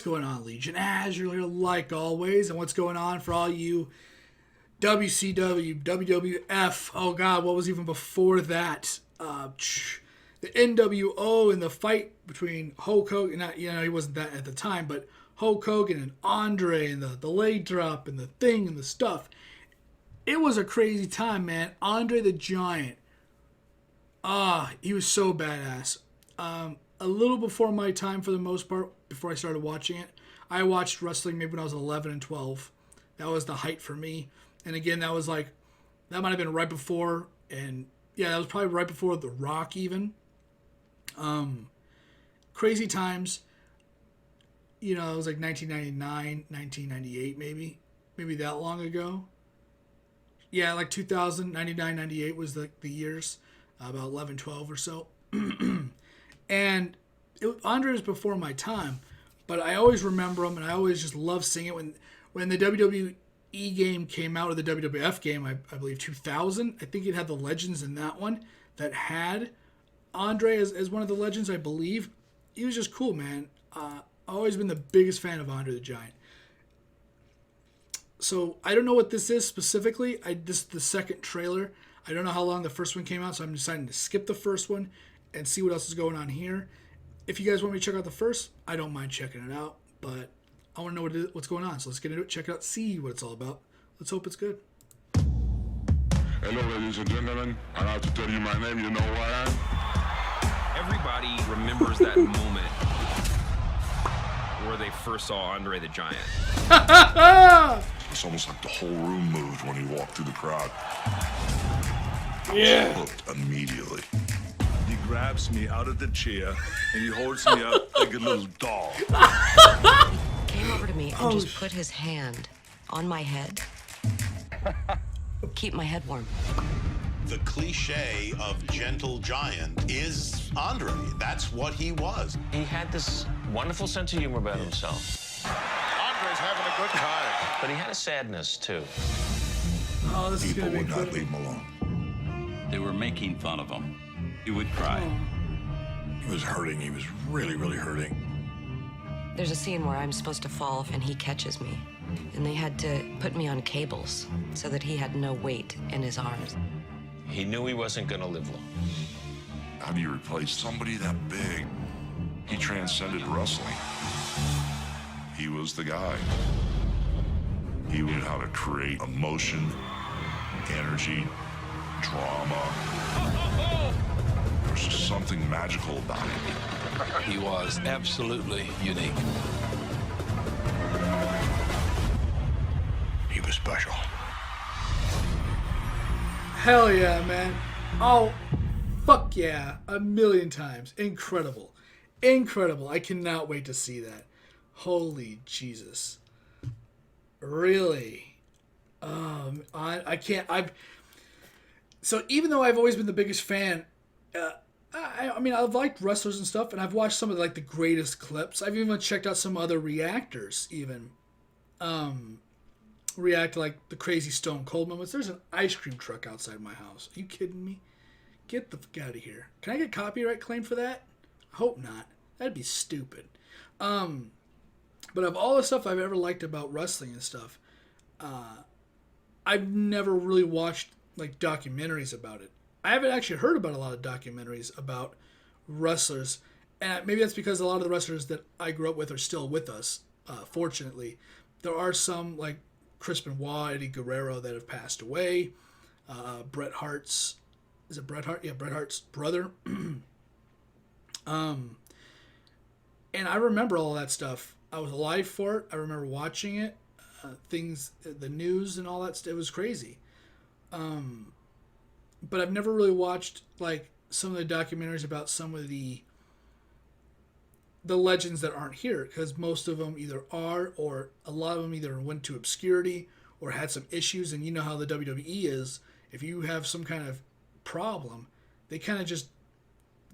What's going on, Legion? As you're here, like always, and what's going on for all you WCW, WWF? Oh God, what was even before that? The NWO and the fight between Hulk Hogan. Not, he wasn't that at the time, but Hulk Hogan and Andre and the leg drop and the thing and the stuff. It was a crazy time, man. Andre the Giant. He was so badass. A little before my time for the most part, before I started watching it. I watched wrestling maybe when I was 11 and 12. That was the height for me. And again, that might have been right before, and yeah, that was probably right before The Rock even. Crazy times. It was like 1999, 1998 maybe that long ago. Yeah, like 2000, 99, 98 was the years, about 11, 12 or so. And Andre was before my time, but I always remember him, and I always just loved seeing it. When the WWE game came out, or the WWF game, I believe 2000, I think it had the legends in that one that had Andre as one of the legends, I believe. He was just cool, man. I've always been the biggest fan of Andre the Giant. So I don't know what this is specifically. This is the second trailer. I don't know how long the first one came out, so I'm deciding to skip the first one and see what else is going on here. If you guys want me to check out the first, I don't mind checking it out, but I want to know what's going on. So let's get into it, check it out, see what it's all about. Let's hope it's good. Hello, ladies and gentlemen. I have to tell you my name. You know who I am? Everybody remembers that moment where they first saw Andre the Giant. It's almost like the whole room moved when he walked through the crowd. Yeah. Hooked immediately. He grabs me out of the chair and he holds me up like a little doll. Came over to me and just put his hand on my head. Keep my head warm. The cliche of gentle giant is Andre. That's what he was. He had this wonderful sense of humor about himself. Andre's having a good time. But he had a sadness, too. Oh, this is People going to would be not good. leave him alone. They were making fun of him. He would cry. He was hurting. He was really, really hurting. There's a scene where I'm supposed to fall and he catches me. And they had to put me on cables so that he had no weight in his arms. He knew he wasn't going to live long. How do you replace somebody that big? He transcended wrestling. He was the guy. He knew how to create emotion, energy, drama. There's just something magical about him. He was absolutely unique. He was special. Hell yeah, man. Oh, fuck yeah. A million times. Incredible. Incredible. I cannot wait to see that. Holy Jesus. Really? I can't. So even though I've always been the biggest fan, I've liked wrestlers and stuff, and I've watched some of the greatest clips. I've even checked out some other reactors, even. React to the crazy Stone Cold moments. There's an ice cream truck outside my house. Are you kidding me? Get the fuck out of here. Can I get copyright claim for that? I hope not. That'd be stupid. But of all the stuff I've ever liked about wrestling and stuff, I've never really watched documentaries about it. I haven't actually heard about a lot of documentaries about wrestlers, and maybe that's because a lot of the wrestlers that I grew up with are still with us. Fortunately, there are some like Chris Benoit, Eddie Guerrero that have passed away. Bret Hart's, is it Bret Hart? Yeah, Bret Hart's brother. And I remember all that stuff. I was alive for it. I remember watching it. Things, the news and all that stuff. It was crazy. But I've never really watched some of the documentaries about some of the legends that aren't here, because most of them either are, or a lot of them either went to obscurity or had some issues. And you know how the WWE is. If you have some kind of problem, they kind of just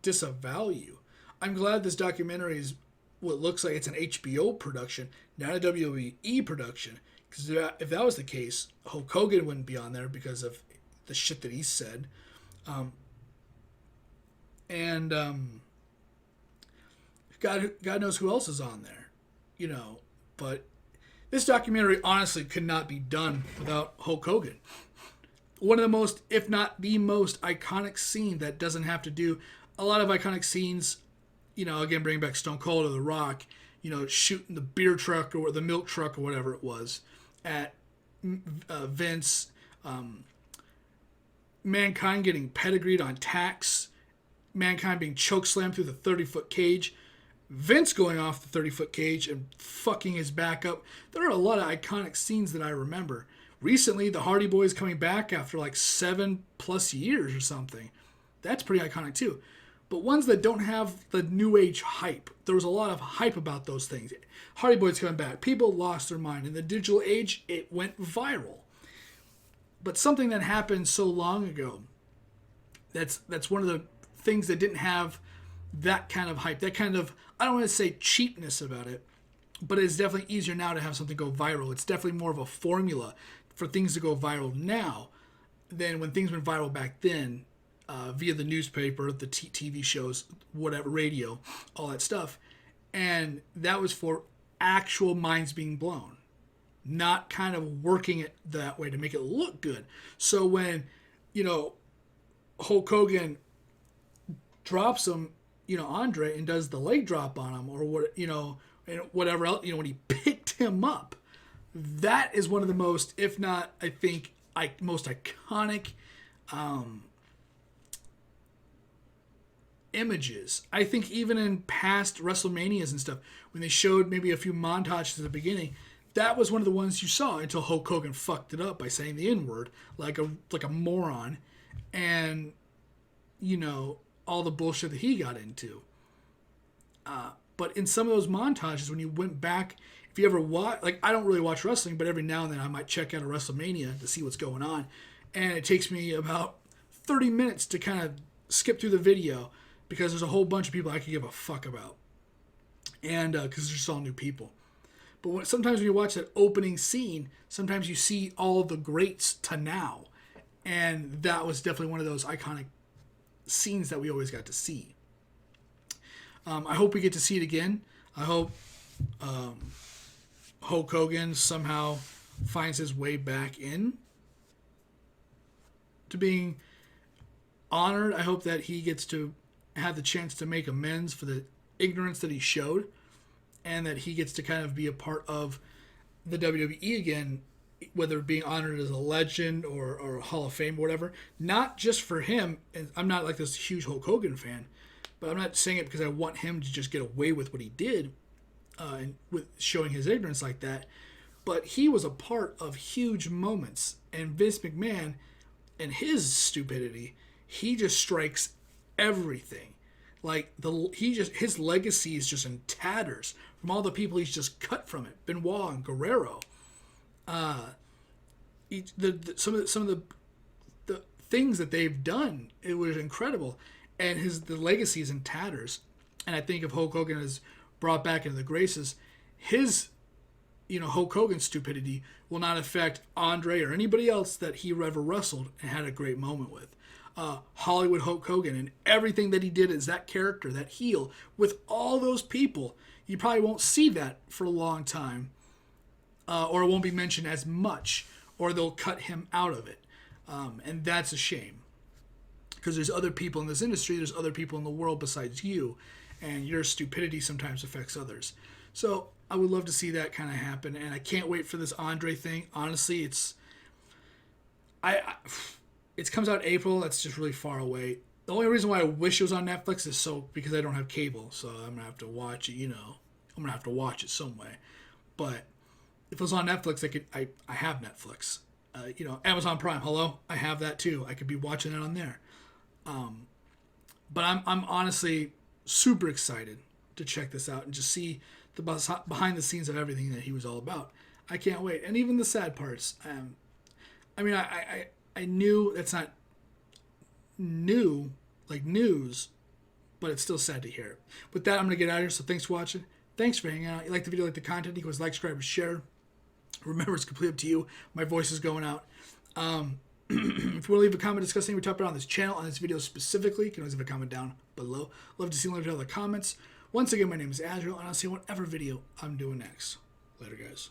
disavow you. I'm glad this documentary is what looks like it's an HBO production, not a WWE production. Because if that was the case, Hulk Hogan wouldn't be on there because of the shit that he said. God knows who else is on there. but this documentary honestly could not be done without Hulk Hogan. One of the most, if not the most iconic scene that doesn't have to do a lot of iconic scenes, again, bringing back Stone Cold or The Rock, shooting the beer truck or the milk truck or whatever it was at Vince, Mankind getting pedigreed on tacks, Mankind being chokeslammed through the 30-foot cage, Vince going off the 30-foot cage and fucking his back up. There are a lot of iconic scenes that I remember. Recently, the Hardy Boys coming back after like 7+ years or something. That's pretty iconic too. But ones that don't have the new age hype. There was a lot of hype about those things. Hardy Boys coming back. People lost their mind. In the digital age, it went viral. But something that happened so long ago, that's one of the things that didn't have that kind of hype. That kind of, I don't want to say cheapness about it, but it's definitely easier now to have something go viral. It's definitely more of a formula for things to go viral now than when things went viral back then. Via the newspaper, the TV shows, whatever, radio, all that stuff. And that was for actual minds being blown, not kind of working it that way to make it look good. So when, Hulk Hogan drops him, Andre, and does the leg drop on him or what, and whatever else, when he picked him up, that is one of the most, if not, I think, most iconic, images. I think even in past WrestleManias and stuff, when they showed maybe a few montages at the beginning, that was one of the ones you saw until Hulk Hogan fucked it up by saying the N-word like a moron, and all the bullshit that he got into. But in some of those montages, when you went back, if you ever watch, I don't really watch wrestling, but every now and then I might check out a WrestleMania to see what's going on, and it takes me about 30 minutes to kind of skip through the video, because there's a whole bunch of people I could give a fuck about. And because they're just all new people. But sometimes when you watch that opening scene, sometimes you see all the greats to now. And that was definitely one of those iconic scenes that we always got to see. I hope we get to see it again. I hope Hulk Hogan somehow finds his way back in to being honored. I hope that he gets to have the chance to make amends for the ignorance that he showed, and that he gets to kind of be a part of the WWE again, whether being honored as a legend or a Hall of Fame or whatever. Not just for him, and I'm not like this huge Hulk Hogan fan, but I'm not saying it because I want him to just get away with what he did, and with showing his ignorance like that. But he was a part of huge moments, and Vince McMahon and his stupidity, he just strikes everything. His legacy is just in tatters from all the people he's just cut from it. Benoit and Guerrero. Some of the things that they've done, it was incredible, and the legacy is in tatters. And I think if Hulk Hogan is brought back into the graces, his Hulk Hogan's stupidity will not affect Andre or anybody else that he ever wrestled and had a great moment with. Hollywood Hulk Hogan and everything that he did as that character, that heel, with all those people, you probably won't see that for a long time, or it won't be mentioned as much, or they'll cut him out of it, and that's a shame, because there's other people in this industry, there's other people in the world besides you, and your stupidity sometimes affects others. So I would love to see that kind of happen, and I can't wait for this Andre thing. Honestly, it comes out April. That's just really far away. The only reason why I wish it was on Netflix is because I don't have cable, so I'm gonna have to watch it. I'm gonna have to watch it some way. But if it was on Netflix, I have Netflix. Amazon Prime. Hello, I have that too. I could be watching it on there. But I'm honestly super excited to check this out and just see the behind the scenes of everything that he was all about. I can't wait, and even the sad parts. I knew that's not new, like news, but it's still sad to hear. With that, I'm going to get out of here, so thanks for watching. Thanks for hanging out. If you like the video, like the content, you can like, subscribe, and share. Remember, it's completely up to you. My voice is going out. If you want to leave a comment discussing anything we talked about on this channel, on this video specifically, you can always leave a comment down below. Love to see you in the comments. Once again, my name is Azrael, and I'll see you in whatever video I'm doing next. Later, guys.